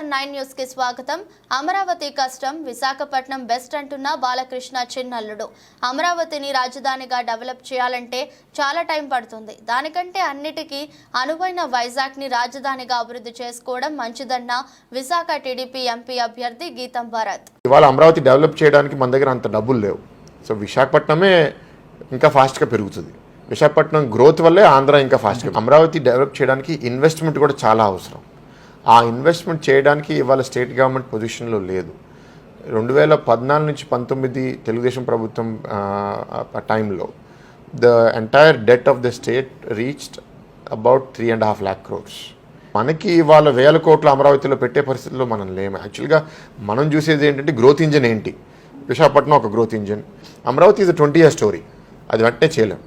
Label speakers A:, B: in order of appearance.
A: వైఎస్ఆర్9 news కి స్వాగతం. అమరావతి కష్టం, విశాఖపట్నం బెస్ట్ అంటున్న బాలకృష్ణ చిన్నల్లుడు. అమరావతిని రాజధానిగా డెవలప్ చేయాలంటే చాలా టైం పడుతుంది. దానికంటే అన్నిటికీ అనువైన వైజాగ్ ని రాజధానిగా అభివృద్ధి చేసుకోవడం మంచిదన్న విశాఖ టీడీపీ ఎంపీ అభ్యర్థి గీతం భరత్.
B: ఇవాళ అమరావతి డెవలప్ చేయడానికి మన దగ్గర అంత డబ్బులు లేవు. సో విశాఖపట్నమే ఇంకా ఫాస్ట్గా పెరుగుతుంది. విశాఖపట్నం గ్రోత్ వల్లే ఆంధ్ర ఇంకా ఫాస్ట్గా. అమరావతి డెవలప్ చేయడానికి ఇన్వెస్ట్మెంట్ కూడా చాలా అవసరం. ఆ ఇన్వెస్ట్మెంట్ చేయడానికి ఇవాళ స్టేట్ గవర్నమెంట్ పొజిషన్లో లేదు. 2014 నుంచి 19 తెలుగుదేశం ప్రభుత్వం టైంలో the entire det of the state reached about 3.5 lakh crores. మనకి ఇవాళ 1000 కోట్ల అమరావతిలో పెట్టే పరిస్థితుల్లో మనం లేము. యాక్చువల్గా మనం చూసేది ఏంటంటే గ్రోత్ ఇంజన్ ఏంటి. విశాఖపట్నం ఒక గ్రోత్ ఇంజన్, అమరావతి ఇది 20 year స్టోరీ. అది వెంటనే చేయలేం.